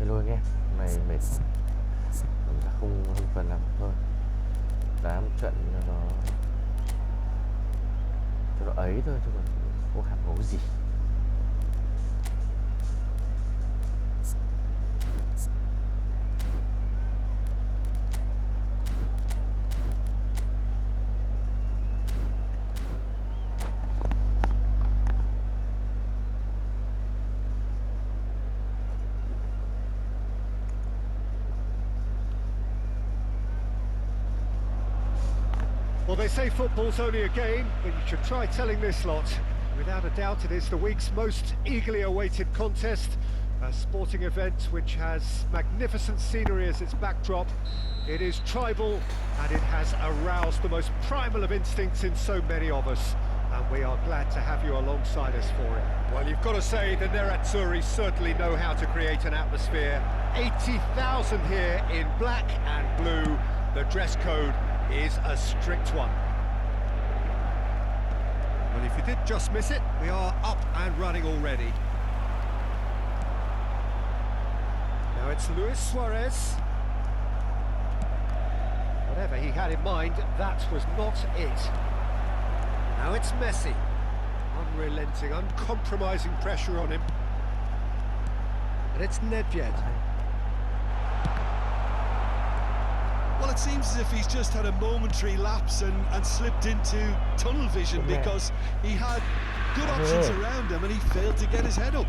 Đi luôn nghe, này mệt, cảm giác không hưng phấn lắm thôi. Đá một trận cho nó ấy thôi, chứ còn không hàm hố gì. Well, they say football's only a game, but you should try telling this lot. Without a doubt, it is the week's most eagerly awaited contest, a sporting event which has magnificent scenery as its backdrop. It is tribal, and it has aroused the most primal of instincts in so many of us. And we are glad to have you alongside us for it. Well, you've got to say the Nerazzurri certainly know how to create an atmosphere. 80,000 here in black and blue. The dress code is a strict one. Well, if you did just miss it, we are up and running already. Now it's Luis Suarez. Whatever he had in mind, that was not it. Now it's Messi. Unrelenting, uncompromising pressure on him. And it's Nedved. Well, it seems as if he's just had a momentary lapse and slipped into tunnel vision because he had good options around him and he failed to get his head up.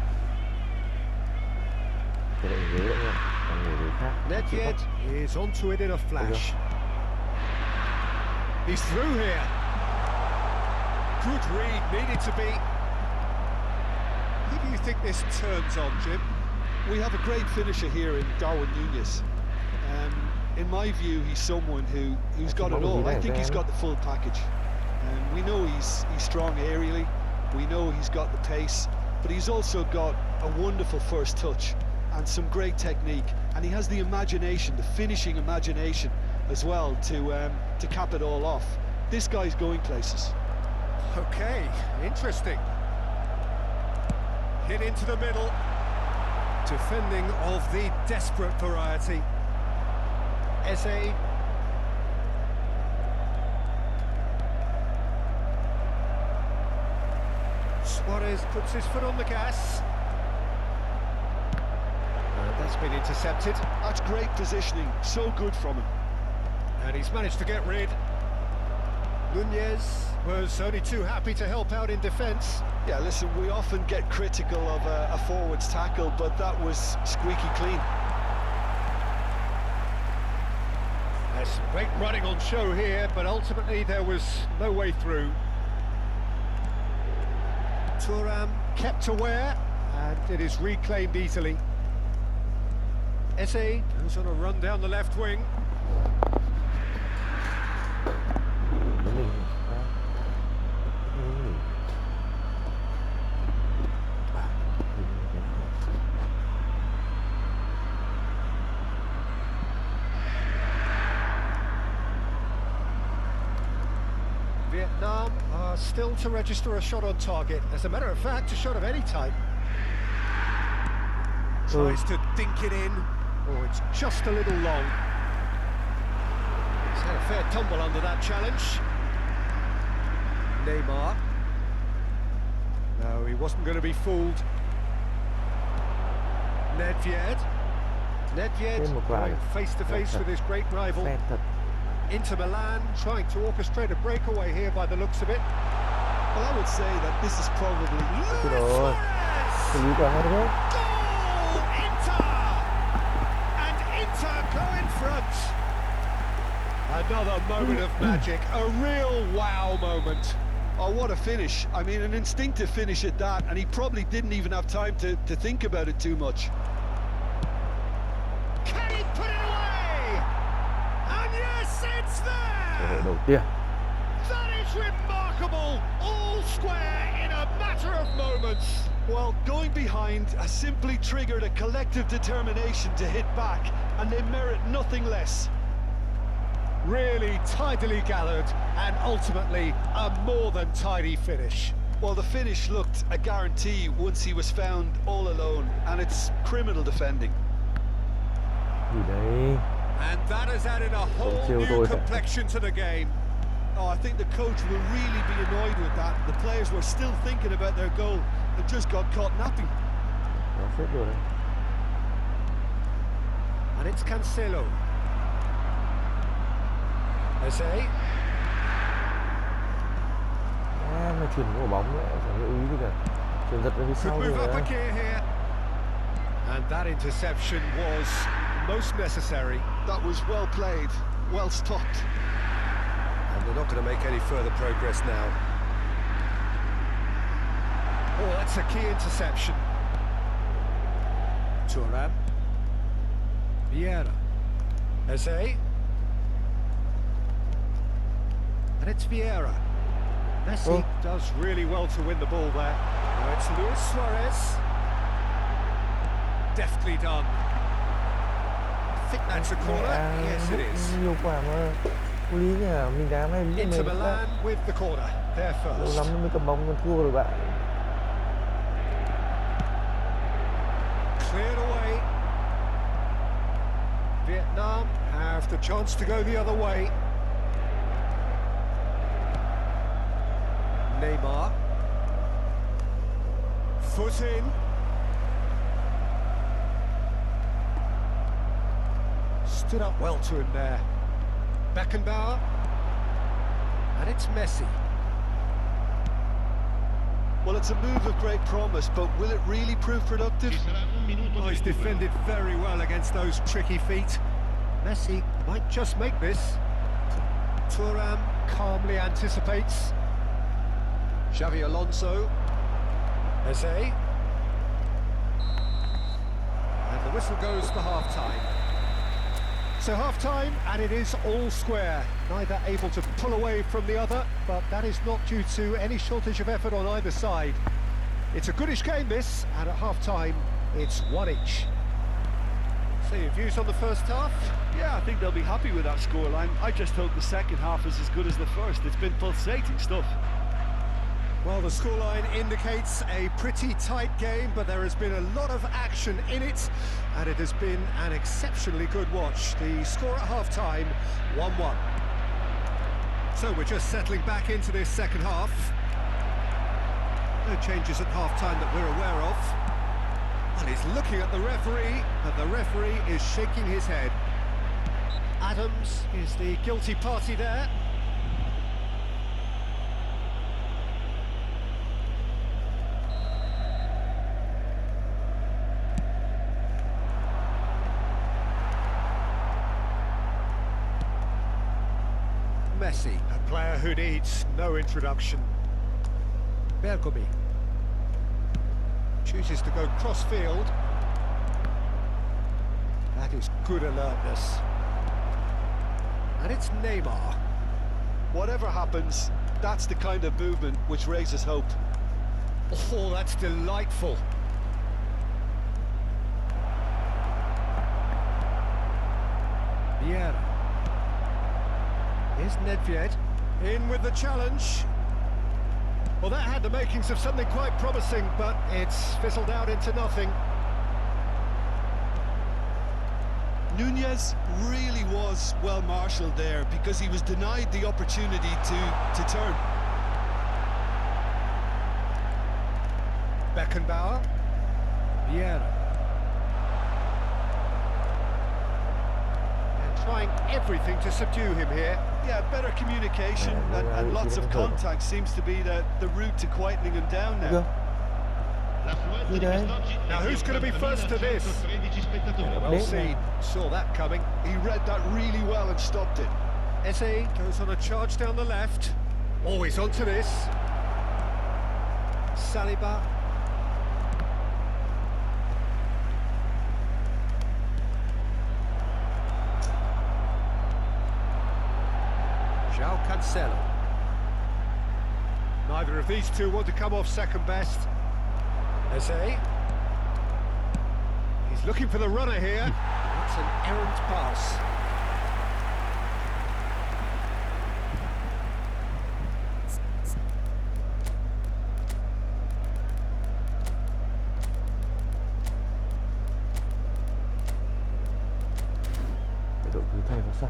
Nedved is onto it in a flash. He's through here. Good read, needed to be. Who do you think this turns on, Jim? We have a great finisher here in Darwin Núñez. In my view, he's someone who's got it all. I think he's got the full package. We know he's strong aerially, we know he's got the pace, but he's also got a wonderful first touch and some great technique, and he has the imagination, the finishing imagination as well to cap it all off. This guy's going places. Okay, interesting. Hit into the middle. Defending of the desperate variety. Eze. Suarez puts his foot on the gas. And that's been intercepted. That's great positioning, so good from him. And he's managed to get rid. Núñez was only too happy to help out in defence. Yeah, listen, we often get critical of a forward's tackle, but that was squeaky clean. There's great running on show here, but ultimately there was no way through. Thuram kept aware, and it is reclaimed easily. Eze goes on a run down the left wing. Vietnam are still to register a shot on target. As a matter of fact, a shot of any type. Tries to dink it in. Oh, it's just a little long. He's had a fair tumble under that challenge. Neymar. No, he wasn't going to be fooled. Nedved. Nedved going face to face with his great rival. Inter Milan trying to orchestrate a breakaway here by the looks of it. Well, I would say that this is probably... Goal! Inter! And Inter go in front. Another moment of magic, a real wow moment. Oh, what a finish. I mean, an instinctive finish at that, and he probably didn't even have time to think about it too much. Can he put it away? And yes, it's there! That is remarkable, all square in a matter of moments. Well, going behind has simply triggered a collective determination to hit back, and they merit nothing less. Really tidily gathered, and ultimately a more than tidy finish. Well, the finish looked a guarantee once he was found all alone, and it's criminal defending. Gì đấy? And that has added a whole chiêu new tôi. complexion to the game. Oh, I think the coach will really be annoyed with that. The players were still thinking about their goal and just got caught napping. Nó xếp rồi đấy. And it's Cancelo. Eze. Mà chuyển của bóng lại chẳng lưu ý gì cả. Chuyển giật ra phía sau Could rồi move up a đấy. gear here. And that interception was most necessary. That was well played, well stopped. And they're not going to make any further progress now. Oh, that's a key interception. Thuram. Vieira. Eze. And it's Vieira. Messi does really well to win the ball there. Now it's Luis Suarez. Deftly done. I think that's a corner. Yes, it is. Nhiều quả mà. Vô lý nhỉ, mình đá này lý Inter này Milan with the corner. There lâu first. lắm nó mới cầm bóng còn thua rồi bạn. Cleared away. Vietnam have the chance to go the other way. Neymar. Foot in. Stood up well to him there. Beckenbauer. And it's Messi. Well, it's a move of great promise, but will it really prove productive? Oh, he's defended very well against those tricky feet. Messi might just make this. Thuram calmly anticipates. Xavi Alonso. Eze. And the whistle goes for half-time. So half-time, and it is all square. Neither able to pull away from the other, but that is not due to any shortage of effort on either side. It's a goodish game, this, and at half-time, it's one each. So your views on the first half? Yeah, I think they'll be happy with that scoreline. I just hope the second half is as good as the first. It's been pulsating stuff. Well, the scoreline indicates a pretty tight game, but there has been a lot of action in it, and it has been an exceptionally good watch. The score at half-time, 1-1. So we're just settling back into this second half. No changes at half-time that we're aware of. And he's looking at the referee, and the referee is shaking his head. Adams is the guilty party there. Messi, a player who needs no introduction. Bergomi chooses to go cross-field. That is good alertness. And it's Neymar. Whatever happens, that's the kind of movement which raises hope. Oh, that's delightful. Vieira. Here's Nedved. In with the challenge. Well, that had the makings of something quite promising, but it's fizzled out into nothing. Nunez really was well marshalled there because he was denied the opportunity to turn. Beckenbauer. Vieira. And trying everything to subdue him here. Yeah, better communication and lots of contact seems to be the route to quietening him down now. Now who's going to be first to this? Well seen, saw that coming. He read that really well and stopped it. Eze goes on a charge down the left. Always onto this. Saliba. João Cancelo. Neither of these two want to come off second best. Eze. He's looking for the runner here. That's an errant pass. Xuất sắc.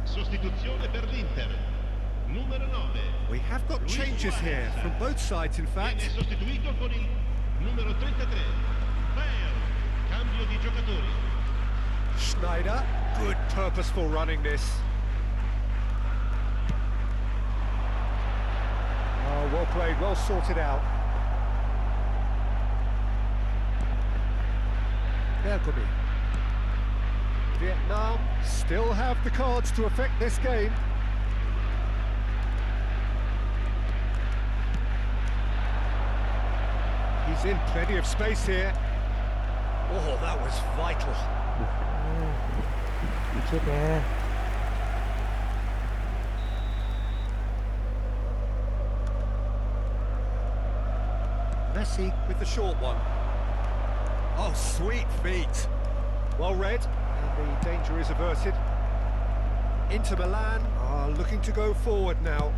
Sostituzione per l'Inter. Numero 9. We have got changes here from both sides, in fact. Viene sostituito con il numero 33. Bale. Cambio di giocatori. Schneider, good purposeful running this. Oh, well played, well sorted out. Bergamy. Vietnam still have the cards to affect this game. He's in plenty of space here. Oh, that was vital. Chết nè. Messi with the short one. Oh, sweet feet. Well read, and the danger is averted. Inter Milan are looking to go forward now.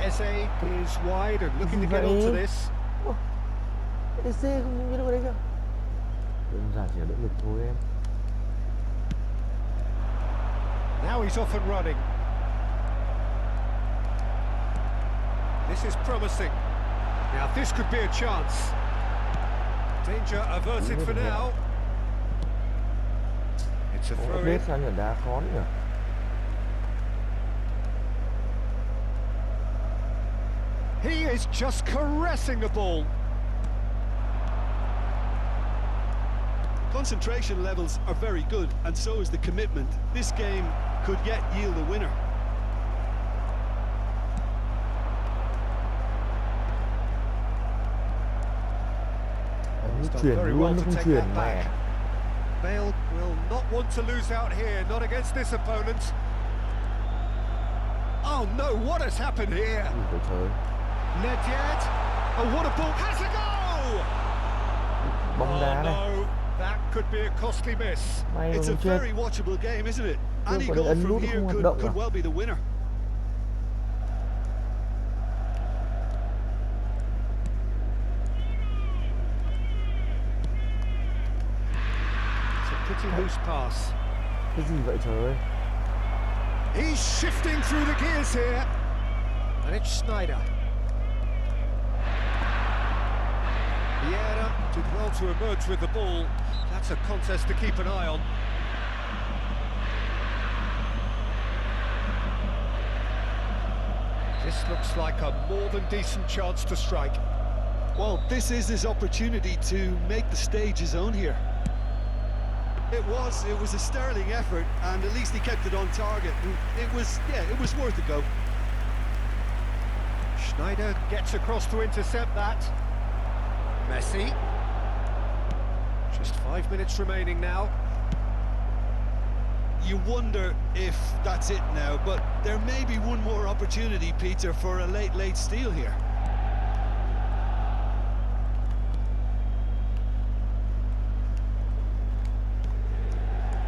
Eze is wide and looking to get onto this. EC không biết đâu đấy kìa. Đơn giản chỉ là động lực thôi em. Now he's off and running. This is promising. Now this could be a chance. Danger averted for now. It's a throw in. Sao nhỉ, đá khó nhỉ. He is just caressing the ball. Concentration levels are very good, and so is the commitment. This game could yet yield a winner. He's done Chuyển very luôn well nó to không take chuyển that back. mà. Bale will not want to lose out here, not against this opponent. Oh no, what has happened here? Ui, trời. Nedved, oh what a ball, has a go! Bóng đá Oh này. no, that could be a costly miss. May mà It's a không chết. very watchable game, isn't it? Any còn goal ấn from nút here không hoạt động could à? well be the winner. It's a pretty loose pass. Cái gì vậy trời ơi? He's shifting through the gears here. And it's Schneider. Vieira did well to emerge with the ball. That's a contest to keep an eye on. This looks like a more than decent chance to strike. Well, this is his opportunity to make the stage his own here. It was a sterling effort, and at least he kept it on target. It was worth a go. Schneider gets across to intercept that. Messi. Just 5 minutes remaining now. You wonder if that's it now, but there may be one more opportunity, Peter, for a late steal here.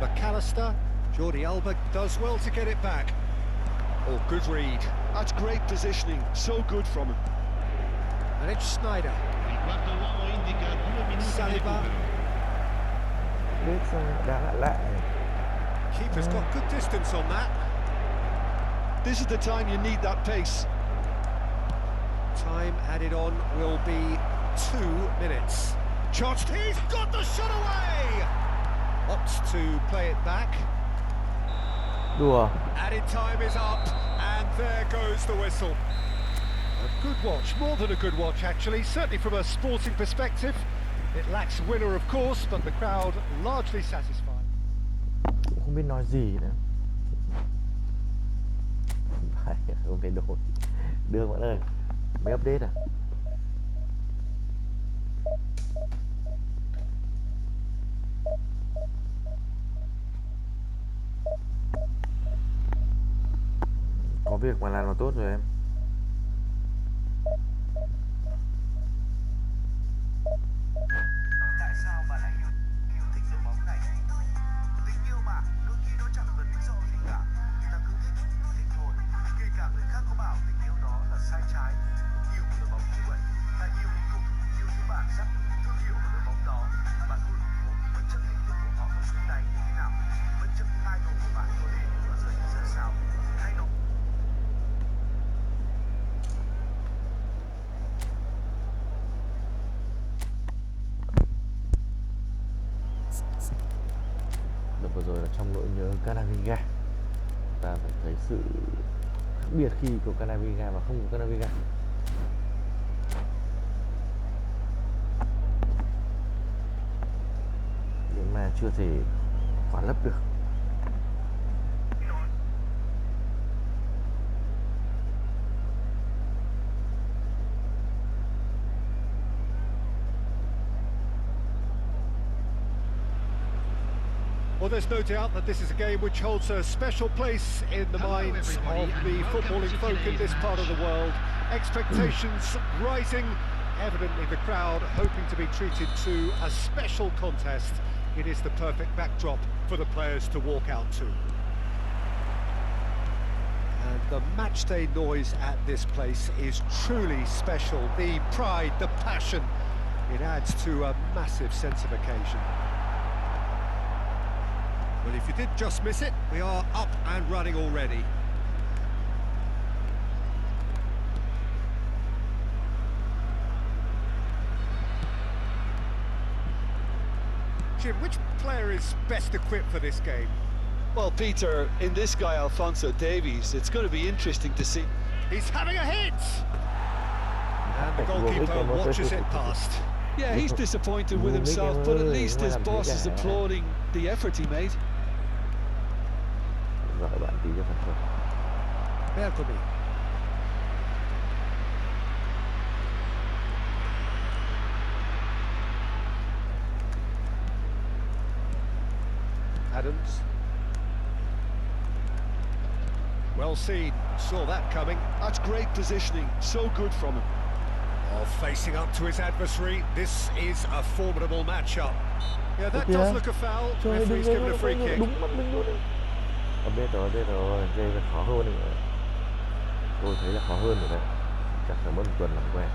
McAllister, Jordi Alba does well to get it back. Oh, good read. That's great positioning, so good from him. And it's Schneider. Il quarto uomo indica 2 minuti di Saliba. recupero. Biết xong đá lại lại. Keeper's got good distance on that. This is the time you need that pace. Time added on will be 2 minutes. Charged, he's got the shot away! Opts to play it back. Đùa. Added time is up, and there goes the whistle. A good watch, more than a good watch actually, certainly from a sporting perspective. It lacks a winner of course, but the crowd largely satisfied. Cũng không biết nói gì nữa. Phải không thể đổi. Đưa bạn ơi. Mới update à? Có việc mà làm là tốt rồi em. Tại sao bạn lại yêu thích đội bóng này? Tình yêu mà, đôi khi nó chẳng cần lý do gì cả. Người ta cứ thích thôi. Kể cả người rồi là trong nỗi nhớ Canaviga. Ta phải thấy sự khác biệt khi có Canaviga và không có Canaviga. Nhưng mà chưa thể khỏa lấp được. Well, there's no doubt that this is a game which holds a special place in the minds of the footballing folk in this part of the world. Expectations rising, evidently the crowd hoping to be treated to a special contest. It is the perfect backdrop for the players to walk out to. And the matchday noise at this place is truly special. The pride, the passion, it adds to a massive sense of occasion. Well, if you did just miss it, we are up and running already. Jim, which player is best equipped for this game? Well, Peter, in this guy, Alphonso Davies, it's going to be interesting to see. He's having a hit! And the goalkeeper watches it past. Yeah, he's disappointed with himself, but at least his boss is applauding the effort he made. Vợ bạn tí cho phần khởi. Bergomi. Adams. Well seen, saw that coming. That's great positioning, so good from him. Oh, facing up to his adversary, this is a formidable matchup. Yeah, that does look a foul. Referee's given a free kick. Đúng mắt mình luôn đấy. Biết rồi, đây là khó hơn nữa. Tôi thấy là khó hơn rồi đấy. Chắc là mất một tuần làm quen.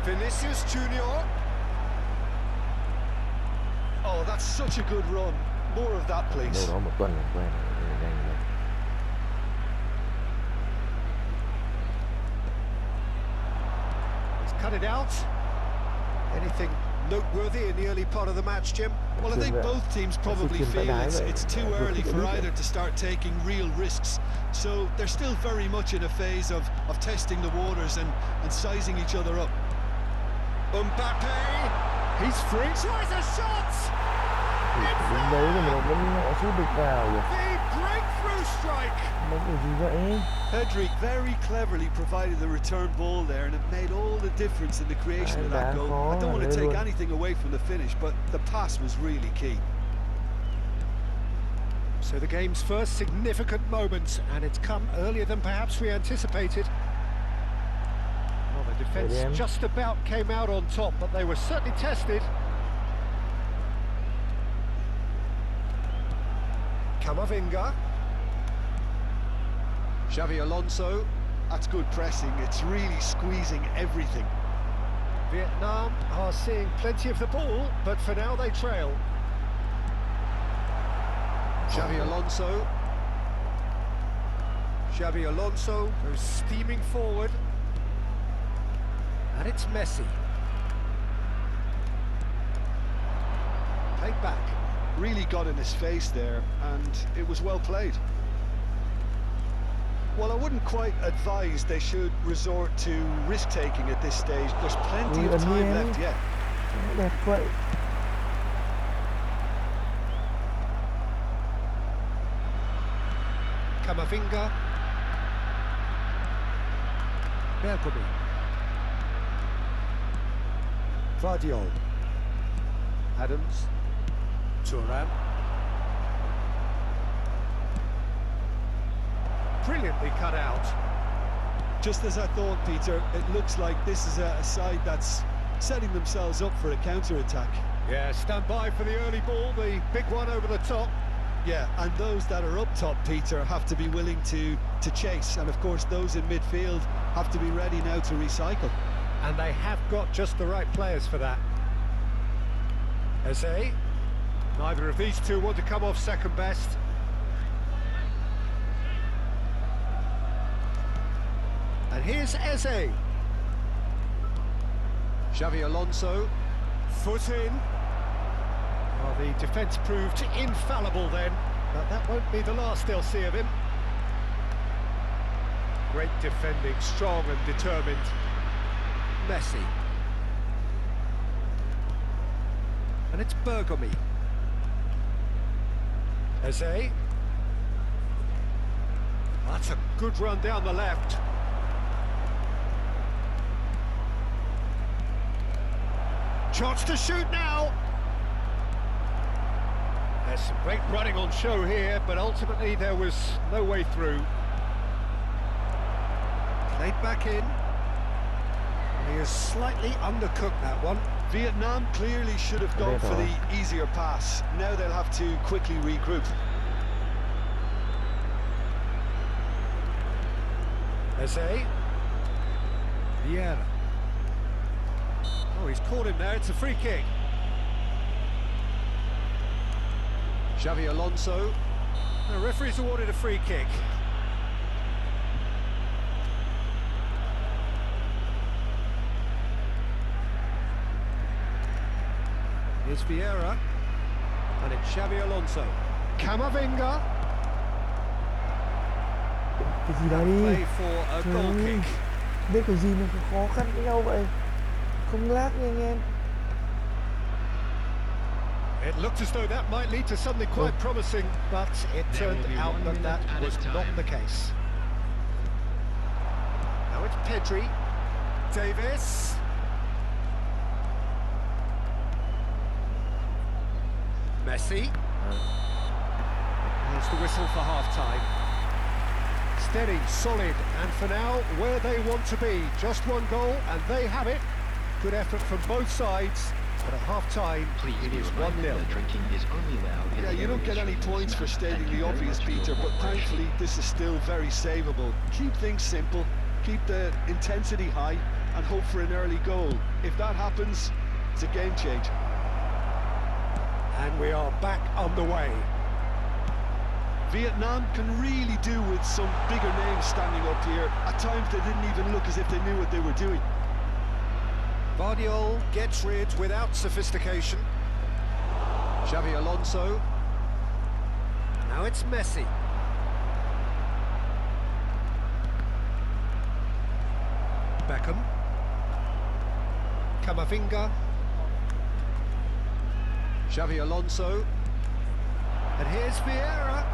Vinicius Junior. Oh, that's such a good run. More of that, please. Đâu đó một tuần làm quen rồi, nhanh rồi. He's cut it out. Anything noteworthy in the early part of the match, Jim? Well, I think both teams probably feel it's too early for either to start taking real risks. So they're still very much in a phase of testing the waters and sizing each other up. Mbappe, he's free. Tries a shot. Đứng đấy thì mình vẫn họ sút được vào rồi. The breakthrough strike. Nó kiểu gì vậy? Pedri very cleverly provided the return ball there, and it made all the difference in the creation of that goal. I don't want to take anything away from the finish, but the pass was really key. So the game's first significant moment, and it's come earlier than perhaps we anticipated. Well, the defence just about came out on top, but they were certainly tested. Camavinga. Xavi Alonso. That's good pressing, it's really squeezing everything. Vietnam are seeing plenty of the ball, but for now they trail. Xavi Alonso. Xavi Alonso goes steaming forward. And it's Messi. Played back. Really got in his face there, and it was well played. Well, I wouldn't quite advise they should resort to risk-taking at this stage. There's plenty of time left yet. Đẹp vậy. Camavinga. Bergomi. Vardiol. Adams. Thuram. Brilliantly cut out. Just as I thought, Peter, it looks like this is a side that's setting themselves up for a counter-attack. Yeah, stand by for the early ball, the big one over the top. Yeah, and those that are up top, Peter, have to be willing to chase. And of course, those in midfield have to be ready now to recycle. And they have got just the right players for that. Eze. Neither of these two want to come off second best. And here's Eze. Xavi Alonso. Foot in. Oh, Well, the defence proved infallible then, but that won't be the last they'll see of him. Great defending, strong and determined. Messi. And it's Bergomi. Eze. That's a good run down the left. Chance to shoot now. There's some great running on show here, but ultimately there was no way through. Played back in. He has slightly undercooked that one. Vietnam clearly should have gone for the easier pass. Now they'll have to quickly regroup. Eze. Vieira. Oh, he's caught him there. It's a free kick. Xavi Alonso. The referee's awarded a free kick. Here's Vieira. And it's Xavi Alonso. Camavinga. Cái gì đấy? Play for a goal kick. Biết cái gì mà khó khăn với nhau vậy? Không lag nha anh em. It looked as though that might lead to something quite promising, but it turned out that that was not the case. Now it's Pedri. Davis. Messi. There's the whistle for half-time. Steady, solid, and for now, where they want to be. Just one goal, and they have it. Good effort from both sides, but at half-time, it is 1-0. Yeah, you don't get any points for stating the obvious, Peter, but thankfully this is still very savable. Keep things simple, keep the intensity high, and hope for an early goal. If that happens, it's a game changer. And we are back underway. Vietnam can really do with some bigger names standing up here. At times they didn't even look as if they knew what they were doing. Vardiol gets rid without sophistication. Xavi Alonso. Now it's Messi. Beckham. Camavinga. Xavi Alonso. And here's Vieira.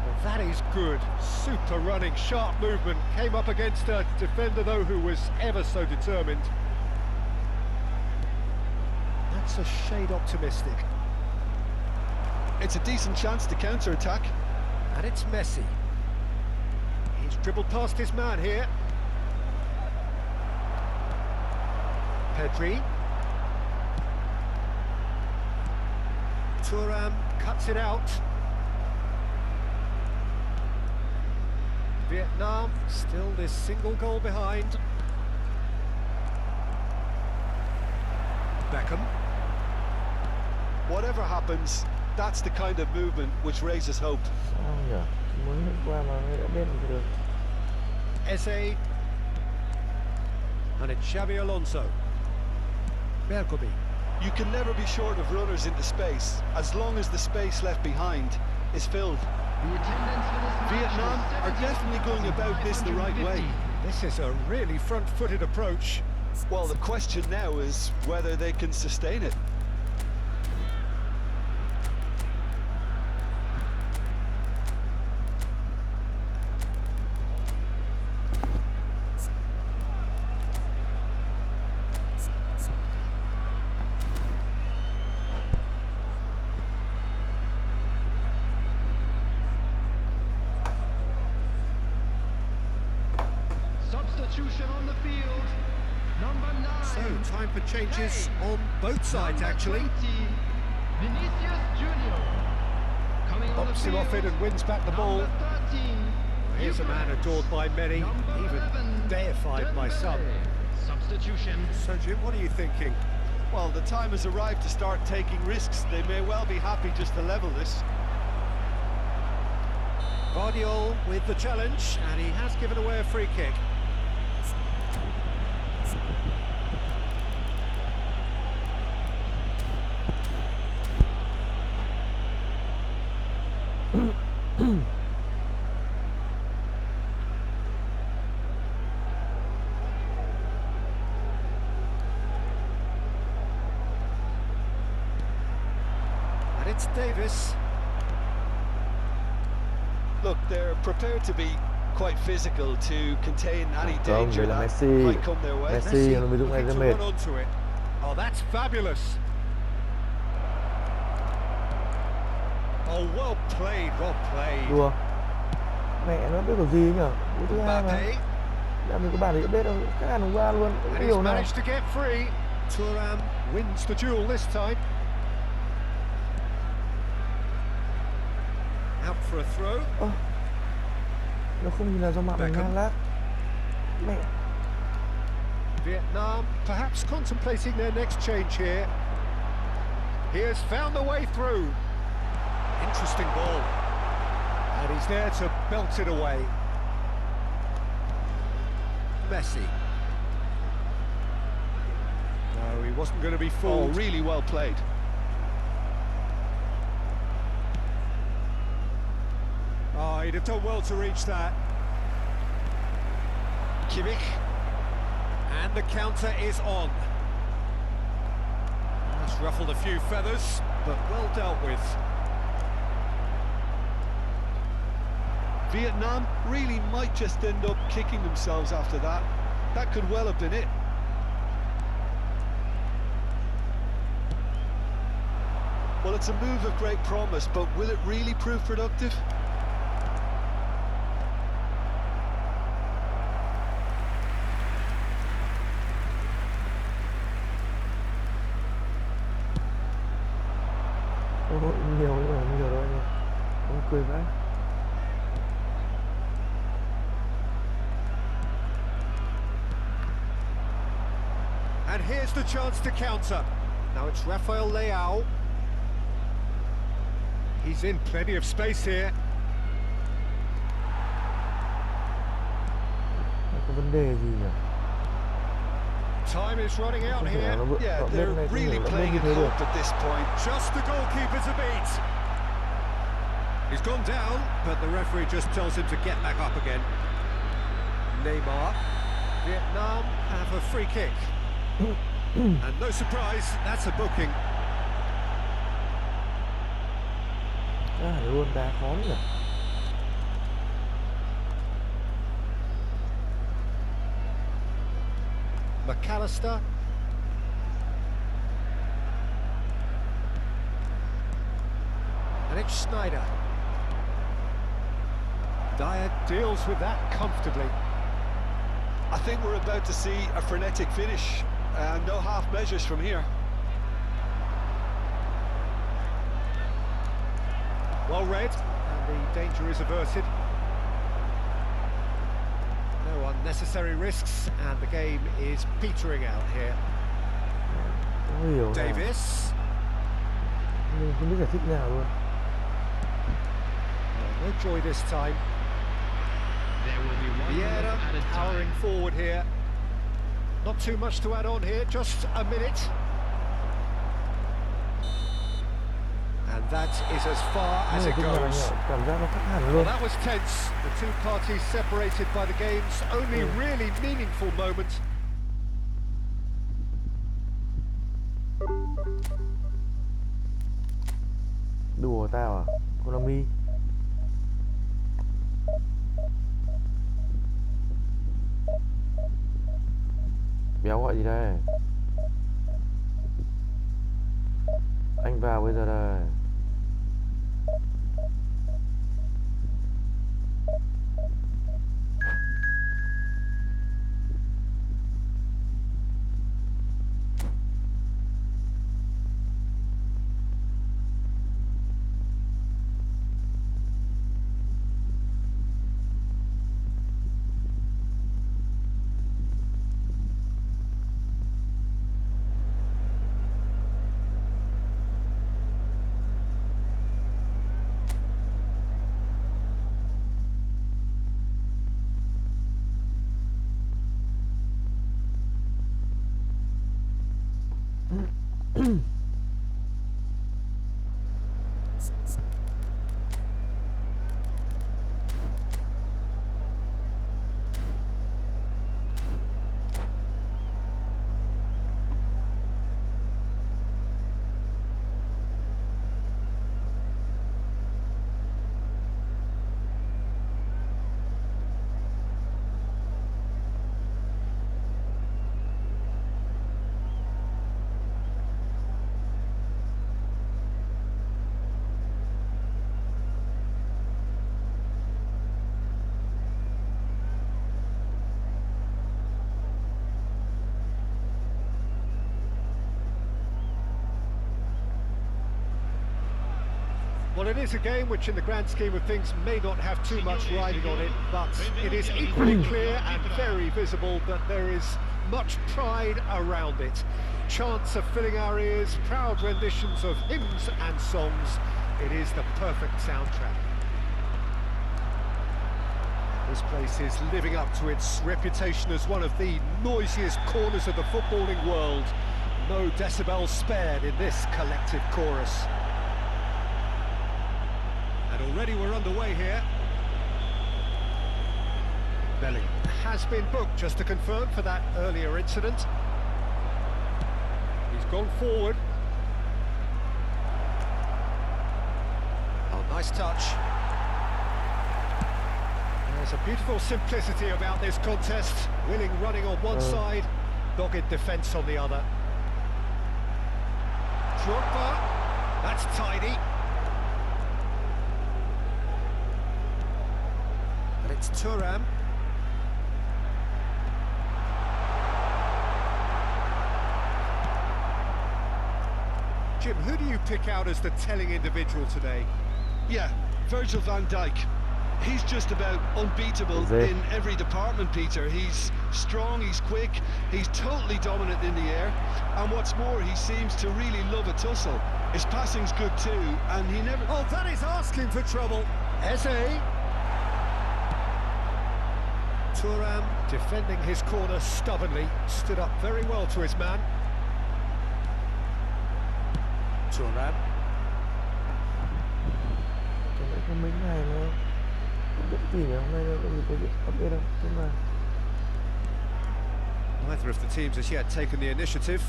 Well, that is good. Super running, sharp movement. Came up against a defender, though, who was ever so determined. That's a shade optimistic. It's a decent chance to counter-attack. And it's Messi. He's dribbled past his man here. Pedri. Thuram cuts it out. Vietnam still this single goal behind. Beckham. Whatever happens, that's the kind of movement which raises hope. Sao nhỉ? Mới hôm qua mà mới đã biết được. Eze. And it's Xavi Alonso. Bergomi. You can never be short of runners into space, as long as the space left behind is filled. Vietnam are definitely going about this the right way. This is a really front-footed approach. Well, the question now is whether they can sustain it. Substitution on the field. Number 9. So, time for changes on both sides, actually. Vinicius Junior. Coming on the Pops him field. off it and wins back the ball. Number 13. Here's a man adored by many, Number even 11, deified by some. Substitution. So, Jim, what are you thinking? Well, the time has arrived to start taking risks. They may well be happy just to level this. Vardiol with the challenge, and he has given away a free kick. And it's Davis. Look, they're prepared to be quite physical to contain any Không, danger đây là that Messi. might come their way. Messi nó mới dụng này looking ra to mệt. run onto it. Oh, that's fabulous. Oh, well played, well played. Đùa. Mẹ nó biết kiểu gì nhở? Cú thứ hai mà. Mbappe. Làm gì có bàn gì biết đâu. Chắc ăn hôm qua luôn. Không And hiểu he's nào. managed to get free. Thuram wins the duel this time. Out for a throw. Nó không nhìn là do mạng mình ngang lát. Mẹ. Vietnam perhaps contemplating their next change here. He has found the way through. Interesting ball. And he's there to belt it away. Messi. No, he wasn't going to be Oh, fooled. really well played. Oh, he'd have done well to reach that. Kimmich. And the counter is on. That's ruffled a few feathers, but well dealt with. Vietnam really might just end up kicking themselves after that. That could well have been it. Well, it's a move of great promise, but will it really prove productive? Nhiều nhưng mà nhiều đâu anh em. Không cười vãi. And here's the chance to counter. Now it's Rafael Leao. He's in plenty of space here. Có vấn đề gì nhỉ? Time is running out here. Yeah, they're really playing in hope at this point. Just the goalkeeper to beat. He's gone down, but the referee just tells him to get back up again. Neymar. Vietnam have a free kick. And no surprise, that's a booking. Luôn đá khó nhỉ. McAllister. And it's Schneider. Dyer deals with that comfortably. I think we're about to see a frenetic finish. No half measures from here. Well read, and the danger is averted. No unnecessary risks, and the game is petering out here. Không hiểu nào. Davis. Mình không biết giải thích nào luôn. No joy this time. There will be one Vieira minute at a powering time. forward here. Not too much to add on here, just a minute. And that is as far as it goes. Cảm giác nó khác hẳn Well, luôn. that was tense. The two parties separated by the game's only really meaningful moment. Đùa tao à? Konami. Béo gọi gì đây? Anh vào bây giờ đây. Well, it is a game which in the grand scheme of things may not have too much riding on it, but it is equally clear and very visible that there is much pride around it. Chants are filling our ears, proud renditions of hymns and songs. It is the perfect soundtrack. This place is living up to its reputation as one of the noisiest corners of the footballing world. No decibels spared in this collective chorus. And already we're underway here. Bellingham has been booked, just to confirm, for that earlier incident. He's gone forward. Oh, nice touch. There's a beautiful simplicity about this contest. Willing running on one side, dogged defence on the other. Drogba, that's tidy. And it's Thuram. Jim, who do you pick out as the telling individual today? Yeah, Virgil van Dijk. He's just about unbeatable in every department, Peter. He's strong, he's quick, he's totally dominant in the air, and what's more, he seems to really love a tussle. His passing's good too, and he never... Oh, that is asking for trouble. Eze. Thuram defending his corner stubbornly, stood up very well to his man. Thuram. Không mấy ngày mà biết gì nhỉ, hôm nay có gì có việc update đâu, thế mà Neither of the teams has yet taken the initiative.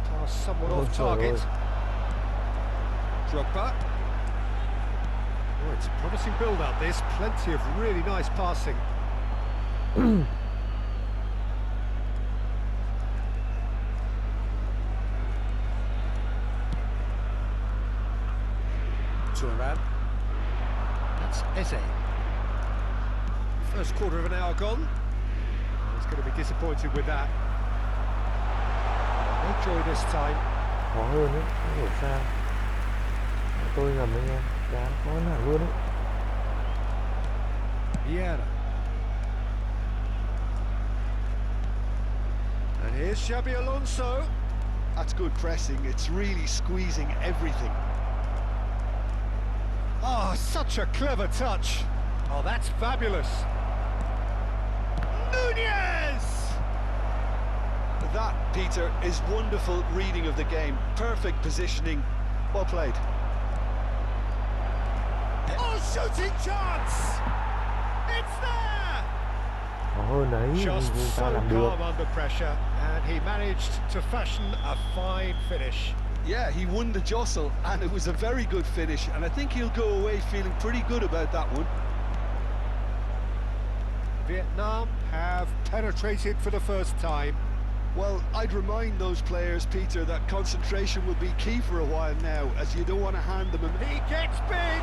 Pass somewhat off target. Drogba. Oh, it's a promising build-up, this. Plenty of really nice passing. Thuram. That's Eze. First quarter of an hour gone. He's going to be disappointed with that. No joy this time. khó hơn đấy, không hiểu sao tôi ngầm anh em, đá nó khó hẳn luôn đấy. Vieira. And here's Xabi Alonso. That's good pressing, it's really squeezing everything. Oh, such a clever touch. Oh, that's fabulous. Nunez! That, Peter, is wonderful reading of the game. Perfect positioning. Well played. Oh, shooting chance! It's there! Khó hơn đấy, Just nhưng ta so làm được. calm under pressure, and he managed to fashion a fine finish. Yeah, he won the jostle, and it was a very good finish, and I think he'll go away feeling pretty good about that one. Vietnam have penetrated for the first time. Well, I'd remind those players, Peter, that concentration will be key for a while now, as you don't want to hand them a... He gets big!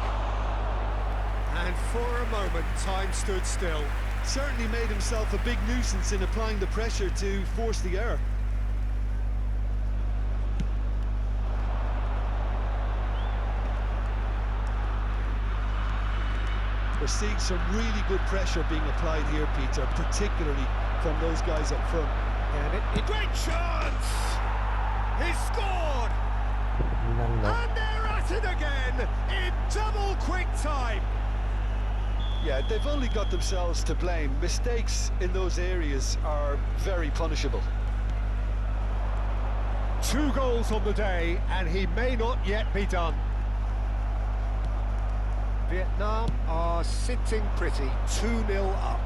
And for a moment, time stood still. Certainly made himself a big nuisance in applying the pressure to force the error. We're seeing some really good pressure being applied here, Peter, particularly from those guys up front. And great chance! He scored! And they're at it again in double quick time. Yeah, they've only got themselves to blame. Mistakes in those areas are very punishable. 2 goals on the day, and he may not yet be done. Vietnam are sitting pretty, 2-0 up.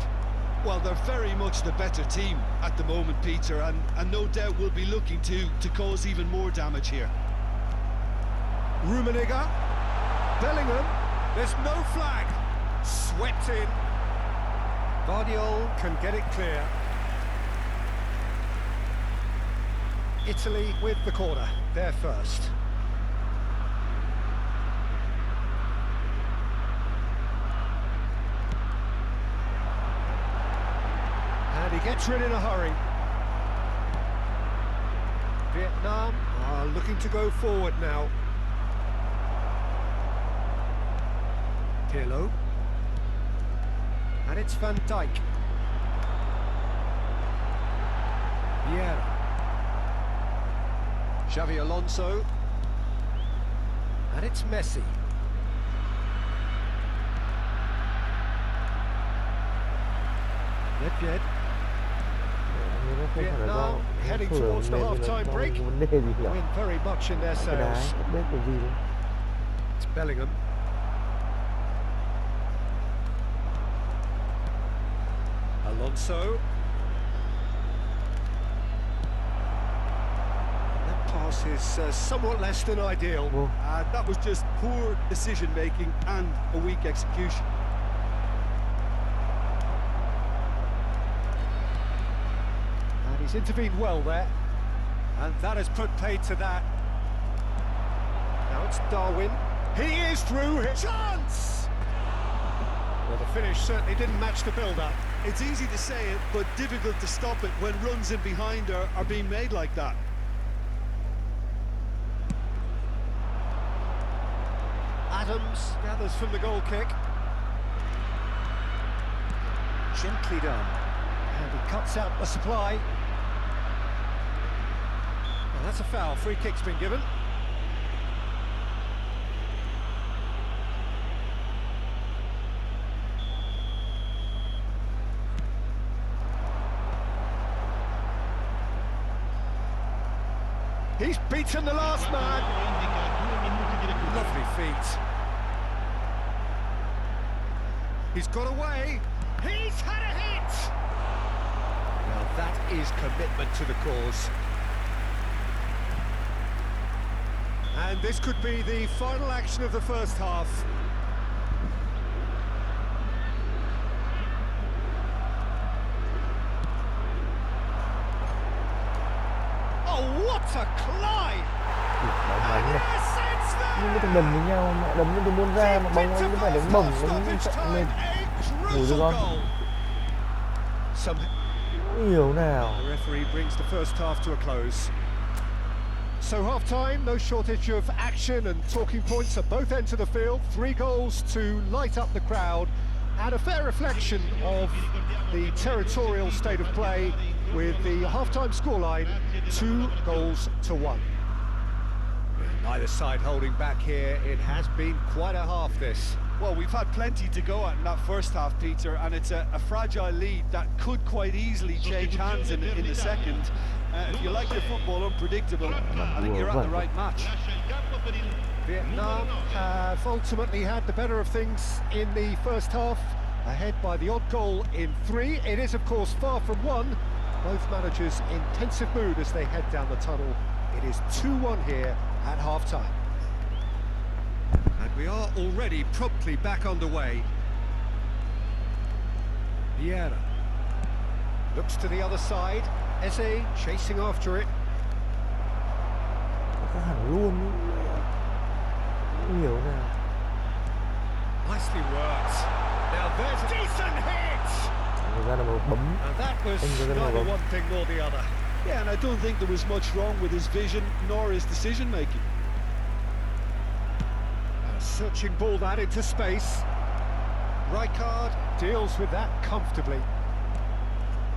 Well, they're very much the better team at the moment, Peter, and no doubt will be looking to cause even more damage here. Rummenigge, Bellingham, there's no flag, swept in. Guardiola can get it clear. Italy with the corner, they're first. And he gets rid in a hurry. Vietnam are looking to go forward now. Pirlo. And it's Van Dijk. Vieira. Xavi Alonso. And it's Messi. Nedved. Vietnam heading towards the half-time break. Win very much in their sails. It's Bellingham. Alonso. That pass is somewhat less than ideal. That was just poor decision-making and a weak execution. And he's intervened well there. And that has put paid to that. Now it's Darwin. He is through. Chance! Well, the finish certainly didn't match the build-up. It's easy to say it, but difficult to stop it when runs in behind are being made like that. Adams gathers from the goal kick. Gently done. And he cuts out the supply. Well, that's a foul. Free kick's been given. He's beaten the last man. Lovely feet. He's got away. He's had a hit. Now that is commitment to the cause. And this could be the final action of the first half. Oh, what a climb! Nhưng cái thằng đầm với nhau mà đấm nó từ muôn ra mà bóng nó phải đánh bổng nó chạy lên ngủ được không? Hiểu nào. The referee brings the first half to a close. So half-time, no shortage of action and talking points at both ends of the field. 3 goals to light up the crowd and a fair reflection of the territorial state of play with the half-time scoreline 2-1. Neither side holding back here. It has been quite a half, this. Well, we've had plenty to go at in that first half, Peter, and it's a fragile lead that could quite easily change hands in the second. If you like your football unpredictable, I think you're at the right match. Vietnam have ultimately had the better of things in the first half, ahead by the odd goal in 3. It is, of course, far from 1. Both managers in pensive mood as they head down the tunnel. It is 2-1 here at half-time. And we are already promptly back underway. Vieira looks to the other side. Eze chasing after it. Có hẳn luôn. Hiểu nào. Nicely worked. Now there's a decent hit! And that was neither one thing nor the other. Yeah, and I don't think there was much wrong with his vision nor his decision-making. A searching ball that into space. Rijkaard deals with that comfortably.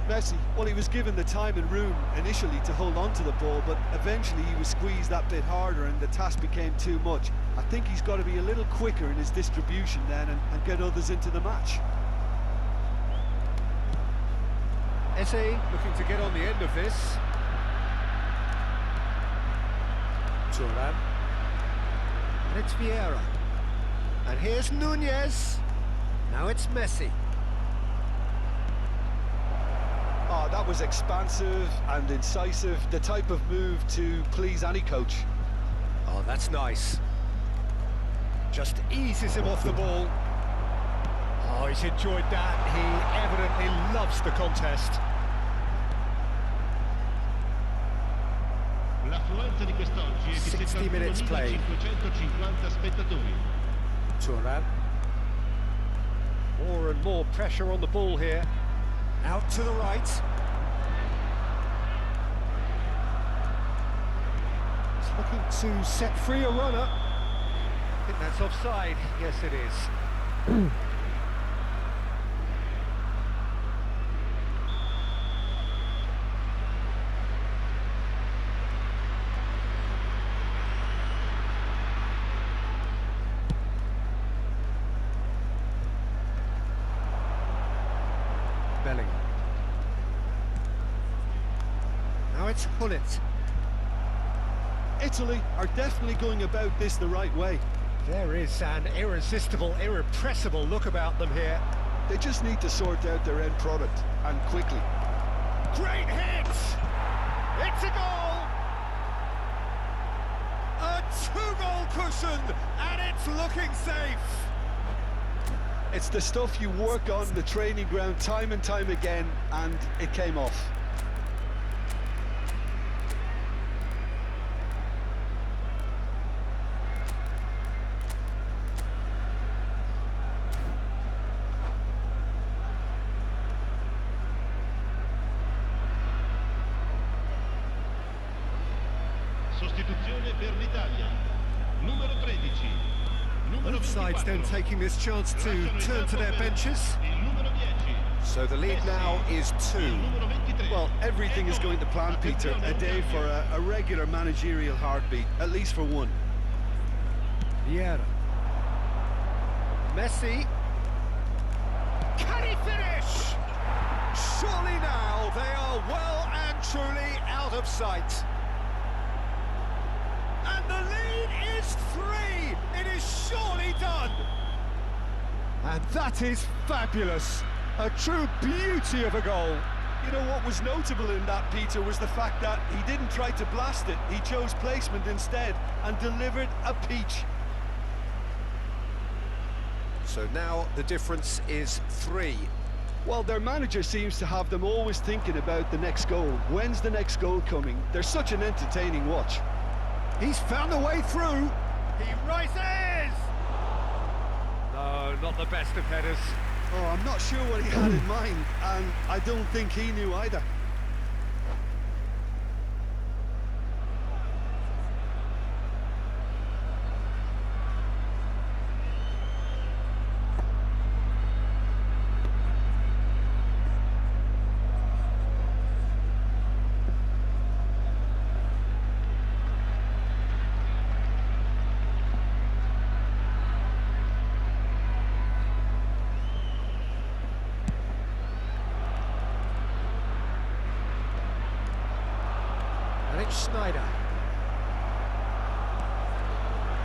Messi, well, he was given the time and room initially to hold on to the ball, but eventually he was squeezed that bit harder and the task became too much. I think he's got to be a little quicker in his distribution then and get others into the match. Eze looking to get on the end of this. Thuram. And it's Vieira. And here's Nunez. Now it's Messi. Oh, that was expansive and incisive, the type of move to please any coach. Oh, that's nice. Just eases him off the ball. Oh, he's enjoyed that. He evidently loves the contest. L'affluenza di quest'oggi è di 60 minutes played. 71.550 spettatori. Thuram. More and more pressure on the ball here. Out to the right. He's looking to set free a runner. I think that's offside. Yes, it is. Bellingham. Now it's Hullet. Italy are definitely going about this the right way. There is an irresistible, irrepressible look about them here. They just need to sort out their end product, and quickly. Great hit! It's a goal! A two-goal cushion, and it's looking safe! It's the stuff you work on the training ground time and time again, and it came off. Sostituzione per l'Italia. Numero 13. Numero Both sides 24. then taking this chance to Lasciano il turn to campo their per benches. Il numero 10. So the lead now is 2. Il numero 23. Well, everything is going to plan, Peter. A day for a regular managerial heartbeat, at least for one. Vieira. Messi. Can he finish? Surely now they are well and truly out of sight. And the lead is 3. It is surely done. And that is fabulous. A true beauty of a goal. You know what was notable in that, Peter, was the fact that he didn't try to blast it. He chose placement instead and delivered a peach. So now the difference is 3. Well, their manager seems to have them always thinking about the next goal. When's the next goal coming? They're such an entertaining watch. He's found a way through. He rises! No, not the best of headers. Oh, I'm not sure what he had in mind, and I don't think he knew either. And it's Schneider.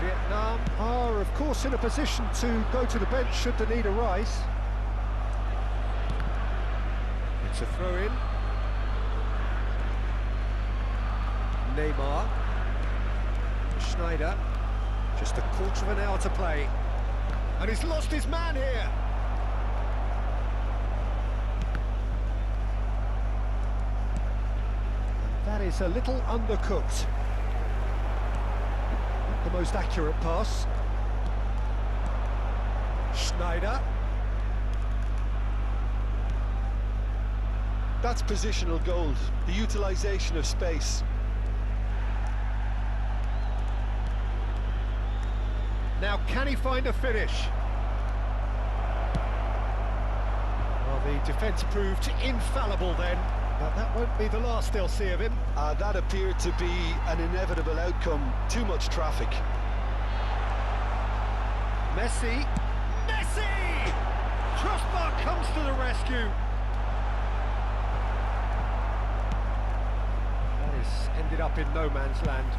Vietnam are, of course, in a position to go to the bench should the need arise. It's a throw-in. Neymar. Schneider. Just a quarter of an hour to play. And he's lost his man here. That is a little undercooked. The most accurate pass. Schneider. That's positional gold, the utilisation of space. Now, can he find a finish? Well, the defence proved infallible then, but that won't be the last they'll see of him. That appeared to be an inevitable outcome. Too much traffic. Messi. Messi! Crossbar comes to the rescue. That has ended up in no man's land.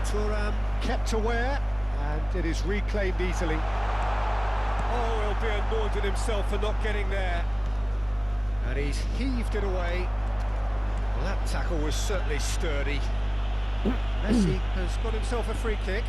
Thuram kept aware, and it is reclaimed easily. Oh, he'll be annoyed with himself for not getting there. And he's heaved it away. Well, that tackle was certainly sturdy. Messi has got himself a free kick.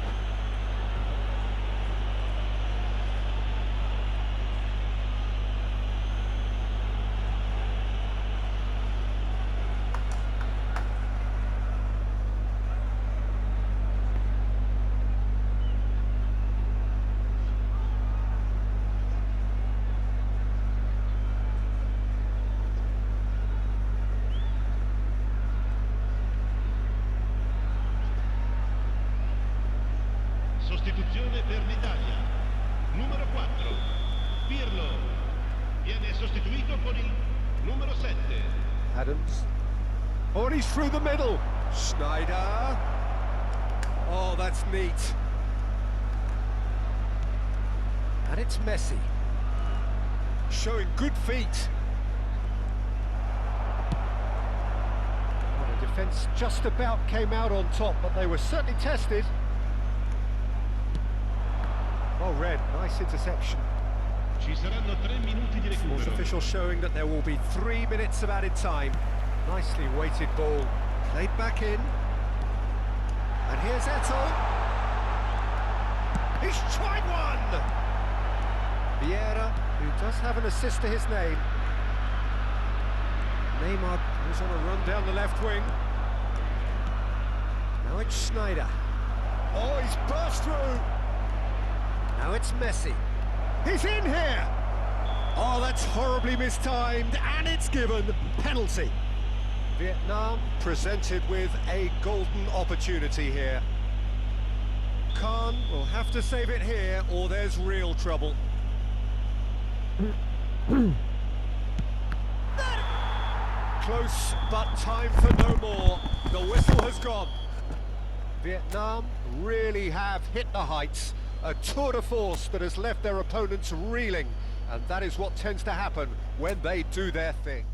Sostituzione per l'Italia. Numero 4, Pirlo. Viene sostituito con il numero 7. Adams. Oh, and he's through the middle. Schneider. Oh, that's neat. And it's Messi. Showing good feet. Well, the defence just about came out on top, but they were certainly tested. Well read, nice interception. Ci saranno 3 minuti di Sports recupero. official showing that there will be 3 minutes of added time. Nicely weighted ball. Played back in. And here's Eto'o. He's tried one! Vieira, who does have an assist to his name. Neymar goes on a run down the left wing. Now it's Schneider. Oh, he's burst through! Now it's Messi. He's in here! Oh, that's horribly mistimed, and it's given penalty. Vietnam presented with a golden opportunity here. Khan will have to save it here, or there's real trouble. Close, but time for no more. The whistle has gone. Vietnam really have hit the heights. A tour de force that has left their opponents reeling. And that is what tends to happen when they do their thing.